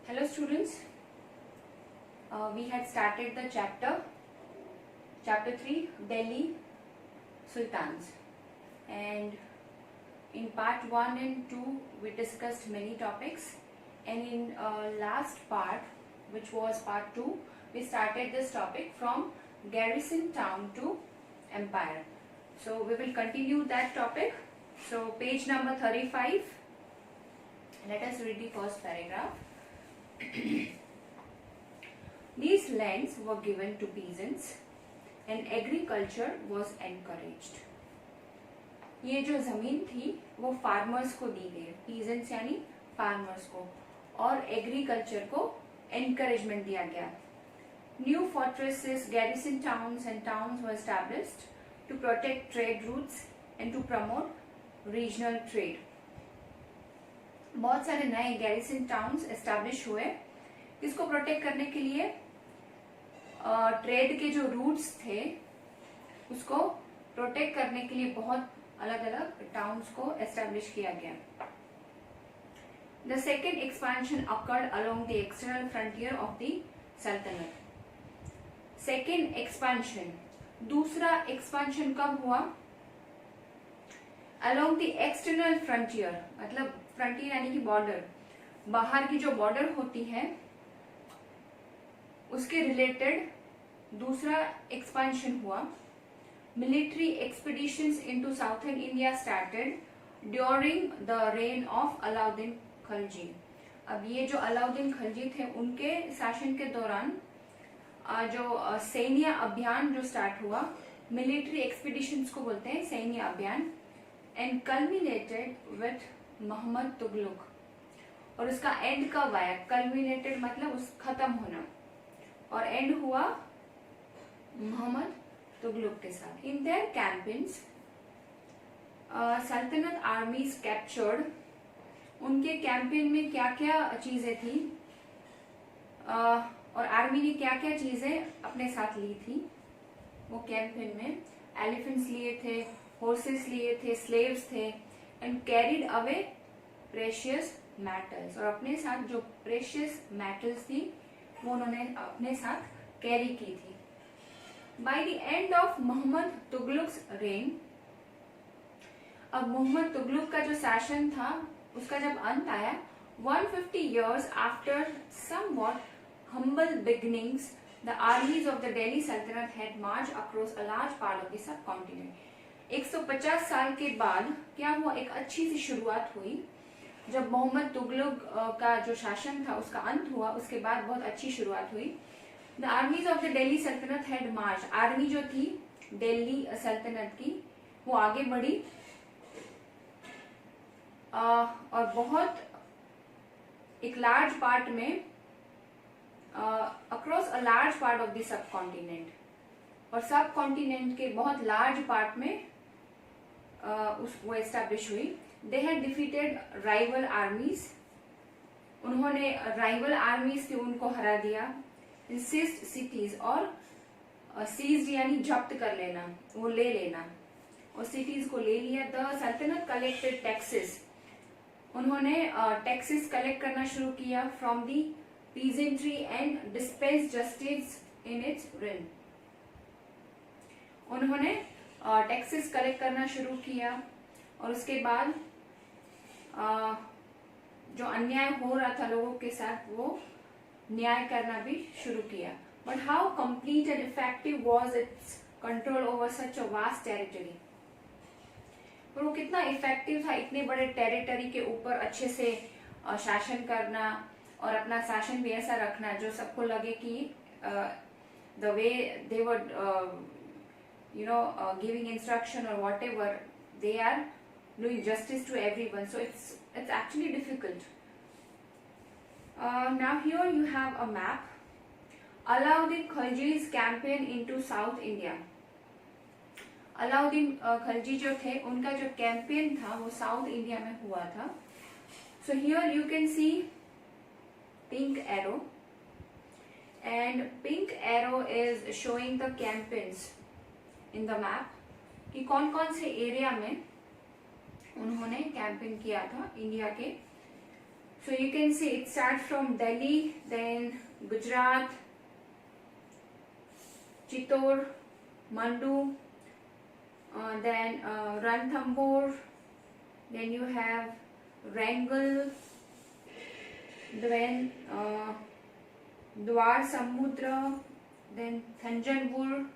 Hello students, we had started the chapter 3 Delhi Sultans, and in part 1 and 2 we discussed many topics, and in last part, which was part 2, we started this topic from garrison town to empire. So we will continue that topic. So page number 35, let us read the first paragraph. These lands were given to peasants and agriculture was encouraged. ये जो जमीन थी वो farmers को दी गई, peasants यानी farmers को, और एग्रीकल्चर को एनकरेजमेंट दिया गया. New fortresses, garrison towns and towns were established to protect trade routes and to promote regional trade. बहुत सारे नए गैरिसन टाउन्स एस्टैब्लिश हुए, इसको प्रोटेक्ट करने के लिए ट्रेड के जो रूट्स थे उसको प्रोटेक्ट करने के लिए बहुत अलग अलग टाउन्स को एस्टैब्लिश किया गया. The second expansion occurred along the external frontier of the सल्तनत. सेकेंड एक्सपेंशन, दूसरा एक्सपेंशन कब हुआ? अलोंग द एक्सटर्नल फ्रंटियर, मतलब फ्रंटियर यानी कि बॉर्डर, बाहर की जो बॉर्डर होती है उसके रिलेटेड दूसरा एक्सपेंशन हुआ. Military expeditions into southern India started during the rain of Alauddin Khilji. अब ये जो अलाउद्दीन खिलजी थे उनके शासन के दौरान जो सैन्य अभियान जो स्टार्ट हुआ, मिलिट्री एक्सपीडिशंस को बोलते हैं सैन्य अभियान, and culminated with Mohammad Tughlaq. और उसका एंड कब आया? कल्मिनेटेड मतलब उस खत्म होना, और एंड हुआ मोहम्मद तुगलक के साथ. इन देयर कैंपेन्स सल्तनत आर्मीज कैप्चर्ड. उनके कैंपेन में क्या क्या चीजें थी और आर्मी ने क्या क्या चीजें अपने साथ ली थी वो कैंपेन में? एलिफेंट्स लिए थे, हॉर्सेस लिए थे, स्लेव्स थे, and carried away precious metals. और अपने साथ जो प्रेशियस मेटल्स थी वो उन्होंने अपने साथ कैरी की थी. By the end of Mohammad Tughlaq's reign, अब मोहम्मद तुगलक का जो शासन था उसका जब अंत आया, 150 years after somewhat humble beginnings, the armies of the Delhi Sultanate had marched across a large part of the subcontinent. 150 साल के बाद क्या हुआ? एक अच्छी सी शुरुआत हुई. जब मोहम्मद तुगलक का जो शासन था उसका अंत हुआ, उसके बाद बहुत अच्छी शुरुआत हुई. The armies of the Delhi सल्तनत हैड मार्च. आर्मी जो थी दिल्ली सल्तनत की वो आगे बढ़ी और बहुत एक लार्ज पार्ट में across a large part of the sub continent, और सब कॉन्टिनेंट के बहुत लार्ज पार्ट में वो एस्टैब्लिश हुई. They had defeated rival आर्मीज. उन्होंने राइवल आर्मीज थी उनको हरा दिया. सीज्ड सिटीज, और सीज्ड यानी जब्त कर लेना, वो ले लेना, और सिटीज को ले लिया. द सल्तनत कलेक्टेड टैक्सेस. उन्होंने टैक्सेस कलेक्ट करना शुरू किया from the peasantry and dispense justice in its rain. उन्होंने टैक्सेस कलेक्ट करना शुरू किया, और उसके बाद जो अन्याय हो रहा था लोगों के साथ वो न्याय करना भी शुरू किया. But how complete and effective was it's control over such a vast territory. और वो कितना इफेक्टिव था इतने बड़े टेरिटरी के ऊपर अच्छे से शासन करना, और अपना शासन भी ऐसा रखना जो सबको लगे कि the way they were giving instruction or whatever, they are doing justice to everyone. So it's actually difficult. Now here you have a map. Alauddin Khilji's campaign into South India. Alauddin Khilji जो थे उनका जो कैंपेन था वो south India में हुआ था. So here you can see pink arrow, and pink arrow is showing the campaigns in the map कि कौन कौन से एरिया में उन्होंने कैंपेन किया था इंडिया के. So you can see it starts from Delhi, then Gujarat, Chittor, Mandu, then Ranthambore, then you have Wrangle, then Dwar Samudra, then Thanjavur.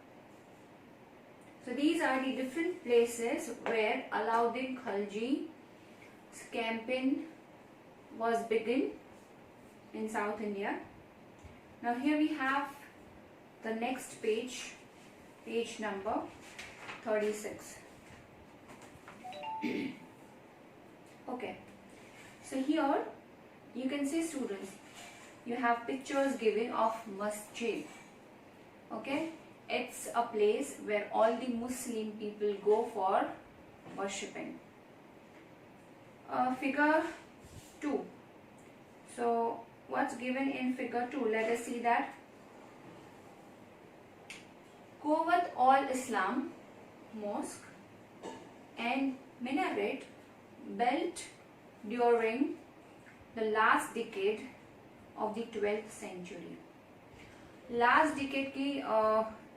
So these are the different places where Alauddin Khalji's campaign was begun in South India. Now here we have the next page, page number 36. Okay, so here you can see, students, you have pictures given of masjid. Okay, it's a place where all the Muslim people go for worshipping. Figure 2. So what's given in figure 2? Let us see that. Quwwat al-Islam mosque and minaret built during the last decade of the 12th century. Last decade की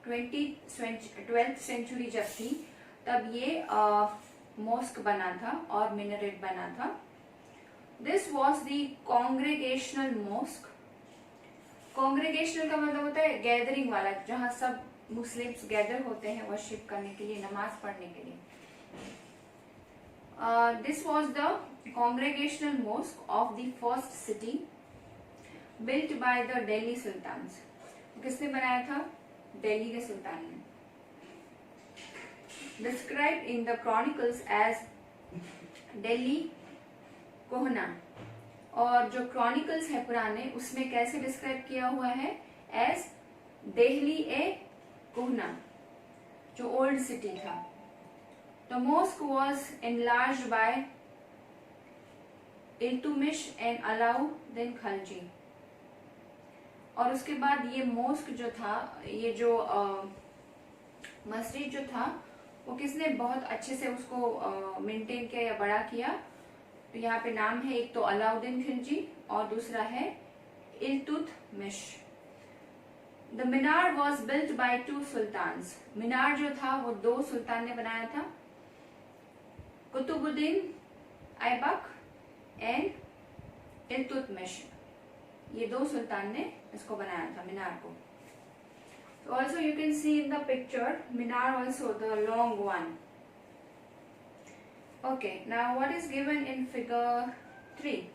12th century जब थी, तब ये mask बना था और minaret बना था. This was the congregational mosque. Congregational का मतलब होता है गैदरिंग वाला, जहाँ सब मुस्लिम्स गैदर होते हैं वर्शिप करने के लिए, नमाज पढ़ने के लिए. This was the congregational mosque of the first city built by the Delhi Sultans. किसने बनाया था? दिल्ली के सुल्तान ने. Described in the chronicles as Delhi कोहना, और जो क्रॉनिकल्स है पुराने उसमें कैसे डिस्क्राइब किया हुआ है? एज देहली ए कोहना, जो ओल्ड सिटी था. The mosque was enlarged by Iltutmish and Alauddin Khalji. और उसके बाद ये मॉस्क जो था, ये जो मस्जिद जो था, वो किसने बहुत अच्छे से उसको मेंटेन किया या बड़ा किया? तो यहाँ पे नाम है, एक तो अलाउद्दीन खिलजी और दूसरा है Iltutmish. The minar was built by 2 sultans. मीनार जो था वो 2 सुल्तान ने बनाया था, कुतुबुद्दीन ऐबक एंड इल्तुतमिश. ये 2 सुल्तान ने इसको बनाया था मीनार को. So also you can see in the picture minar also, the long one. Okay, now what is given in figure 3?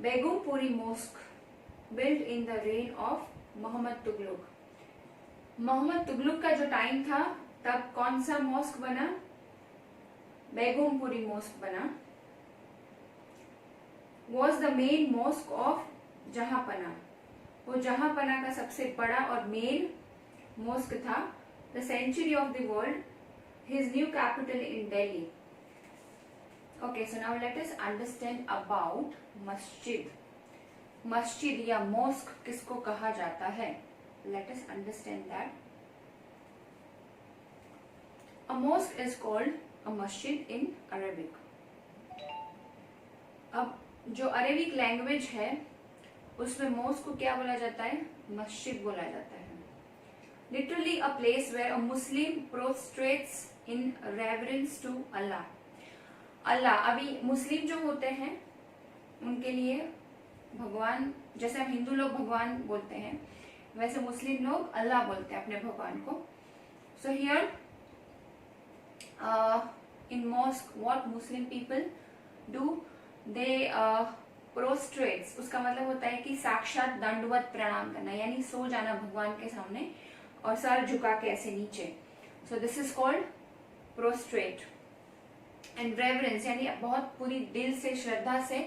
Begumpuri Mosque built in the reign of Muhammad Tughlaq. Mohammad Tughlaq का जो टाइम था तब कौन सा मॉस्क बना? बेगुमपुरी mask बना. Was the main mosque of जहांपना. वो जहांपना का सबसे बड़ा और मेन मॉस्क था. The sanctuary of the world, his new capital in Delhi. Okay, so now let us understand about masjid. मस्जिद या मॉस्क किसको कहा जाता है? Let us understand that. A mosque is called a masjid in Arabic. अब जो Arabic language है उसमें मॉस्क को क्या बोला जाता है? मस्जिद बोला जाता है. Literally a place where a Muslim prostrates in reverence to Allah. अल्लाह, अभी मुस्लिम जो होते हैं उनके लिए भगवान, जैसे हम हिंदू लोग भगवान बोलते हैं वैसे मुस्लिम लोग अल्लाह बोलते हैं अपने भगवान को. So here in mosque what Muslim people do, they prostrates, उसका मतलब होता है कि साक्षात दंडवत प्रणाम करना, यानी सो जाना भगवान के सामने और सर झुका के ऐसे नीचे. So this is called prostate. And reverence यानी बहुत पूरी दिल से, श्रद्धा से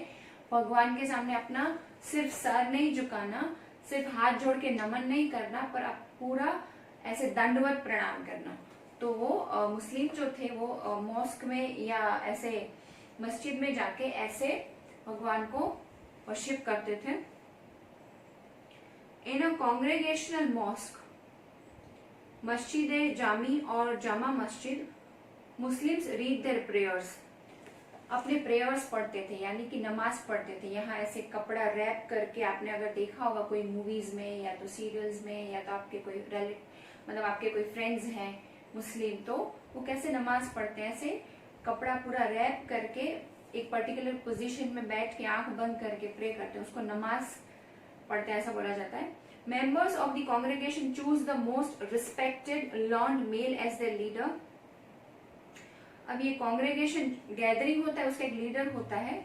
भगवान के सामने अपना सिर्फ सर नहीं झुकाना, सिर्फ हाथ जोड़ के नमन नहीं करना, पर आप पूरा ऐसे दंडवत प्रणाम करना. तो वो मुस्लिम जो थे वो मॉस्क में या ऐसे मस्जिद में जाके ऐसे भगवान को वर्शिप करते थे. इन अ कॉन्ग्रेगेशनल मॉस्क, मस्जिद जामी और Jama Masjid, Muslims read there prayers. अपने प्रेयर्स पढ़ते थे, यानी कि नमाज पढ़ते थे। यहाँ ऐसे कपड़ा रैप करके, आपने अगर देखा होगा कोई मूवीज में या तो सीरियल्स में, या तो आपके कोई मतलब आपके कोई फ्रेंड्स हैं मुस्लिम, तो वो कैसे नमाज पढ़ते हैं, ऐसे कपड़ा पूरा रैप करके एक पर्टिकुलर पोजीशन में बैठ के आंख बंद करके प्रे करते हैं, उसको नमाज पढ़ते हैं, ऐसा बोला जाता है। Members of the congregation choose the most respected learned male as the leader. अब ये कॉन्ग्रेगेशन गैदरिंग होता है, उसका एक लीडर होता है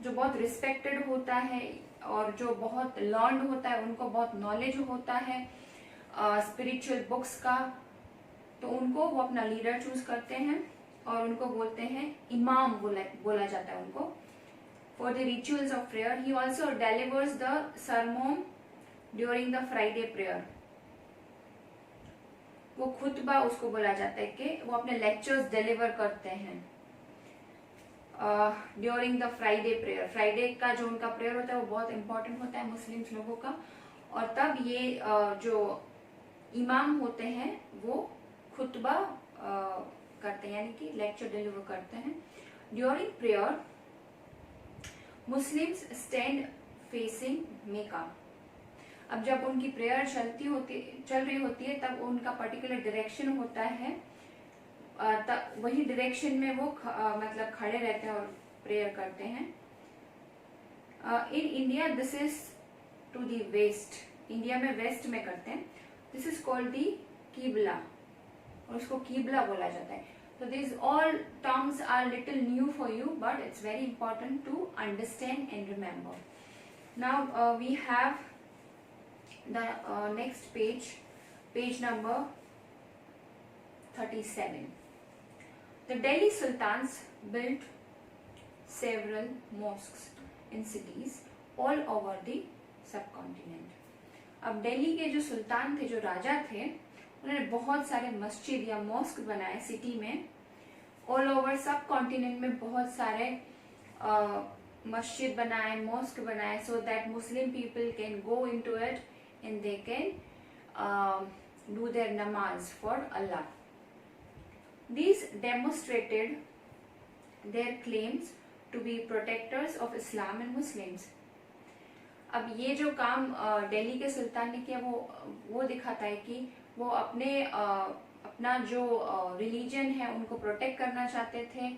जो बहुत रिस्पेक्टेड होता है और जो बहुत लर्न्ड होता है, उनको बहुत नॉलेज होता है स्पिरिचुअल बुक्स का, तो उनको वो अपना लीडर चूज करते हैं और उनको बोलते हैं इमाम, बोला जाता है उनको। For the rituals of prayer he also delivers the sermon during the Friday prayer. वो खुतबा उसको बोला जाता है कि वो अपने लेक्चर्स डिलीवर करते हैं during the Friday prayer. Friday का जो उनका प्रेयर होता है वो बहुत इंपॉर्टेंट होता है मुस्लिम्स लोगों का, और तब ये जो इमाम होते हैं वो खुतबा करते हैं, यानी कि लेक्चर डिलीवर करते हैं। During prayer Muslims stand facing Mecca. अब जब उनकी प्रेयर चल रही होती है, तब उनका पर्टिकुलर डायरेक्शन होता है, तब वही डायरेक्शन में वो मतलब खड़े रहते हैं और प्रेयर करते हैं। In India this is to the west. India में वेस्ट में करते हैं। दिस इज कॉल्ड दी कीबला, और उसको कीबला बोला जाता है। So these all terms are little new for you, but it's very important to understand and remember. Now we have the next page, page number 37. The Delhi Sultans built several mosques in cities all over the subcontinent. अब दिल्ली के जो सुल्तान थे, जो राजा थे, उन्होंने बहुत सारे मस्जिद या मॉस्क बनाए सिटी में, ऑल ओवर सब कॉन्टिनेंट में बहुत सारे मस्जिद बनाए, मॉस्क बनाए, so that Muslim people can go into it and they can do their namaz for Allah. These demonstrated their claims to be protectors of Islam and Muslims. अब ये जो काम दिल्ली के सुल्तान ने किया, वो दिखाता है कि वो अपना जो रिलीजन है उनको प्रोटेक्ट करना चाहते थे,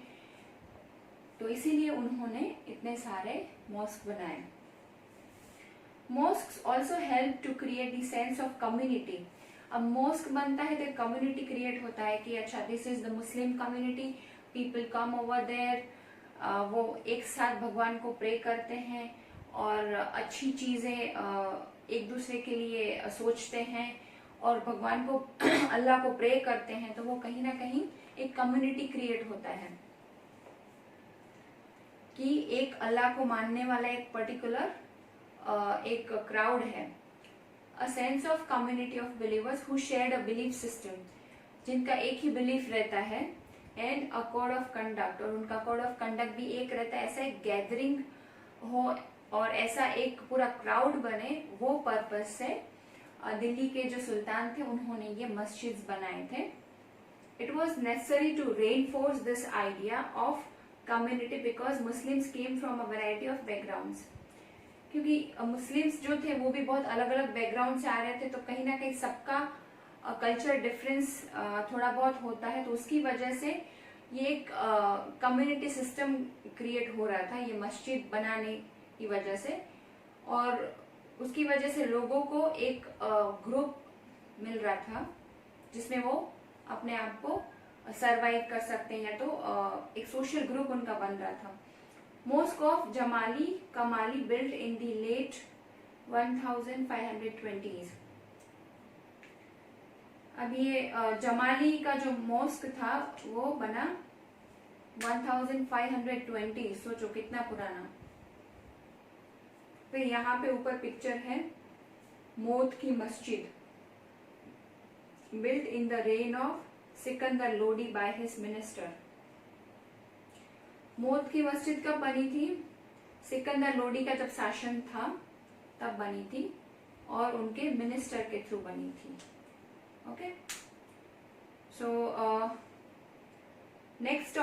तो इसीलिए उन्होंने इतने सारे मॉस्क बनाए. Mosques also help to create the sense of community. अब मॉस्क बनता है तो कम्युनिटी क्रिएट होता है कि अच्छा this is the Muslim community, people come over there, वो एक साथ भगवान को प्रे करते हैं और अच्छी चीजें एक दूसरे के लिए सोचते हैं और भगवान को अल्लाह को प्रे करते हैं, तो वो कहीं ना कहीं एक कम्युनिटी क्रिएट होता है कि एक अल्लाह को मानने वाला एक पर्टिकुलर एक क्राउड है. A sense of community of believers who shared a belief system, जिनका एक ही बिलीफ रहता है, and a code of conduct, और उनका कोड ऑफ कंडक्ट भी एक रहता है. ऐसा एक गैदरिंग हो और ऐसा एक पूरा क्राउड बने, वो पर्पस से दिल्ली के जो सुल्तान थे उन्होंने ये मस्जिद बनाए थे. It was necessary to reinforce this idea of community because Muslims came from a variety of backgrounds. क्योंकि मुस्लिम्स जो थे वो भी बहुत अलग अलग बैकग्राउंड से आ रहे थे, तो कहीं ना कहीं सबका कल्चर डिफरेंस थोड़ा बहुत होता है, तो उसकी वजह से ये एक कम्युनिटी सिस्टम क्रिएट हो रहा था ये मस्जिद बनाने की वजह से, और उसकी वजह से लोगों को एक ग्रुप मिल रहा था जिसमें वो अपने आप को सरवाइव कर सकते हैं, या तो एक सोशल ग्रुप उनका बन रहा था. Mosque of Jamali Kamali built in the late 1520s. अब ये जमाली का जो मॉस्क था वो बना 1520. सोचो कितना पुराना. फिर यहाँ पे ऊपर पिक्चर है मौत की मस्जिद, built in the reign of Sikandar Lodi by his minister. मौत की मस्जिद कब बनी थी? सिकंदर लोडी का जब शासन था तब बनी थी और उनके मिनिस्टर के थ्रू बनी थी. Okay, so next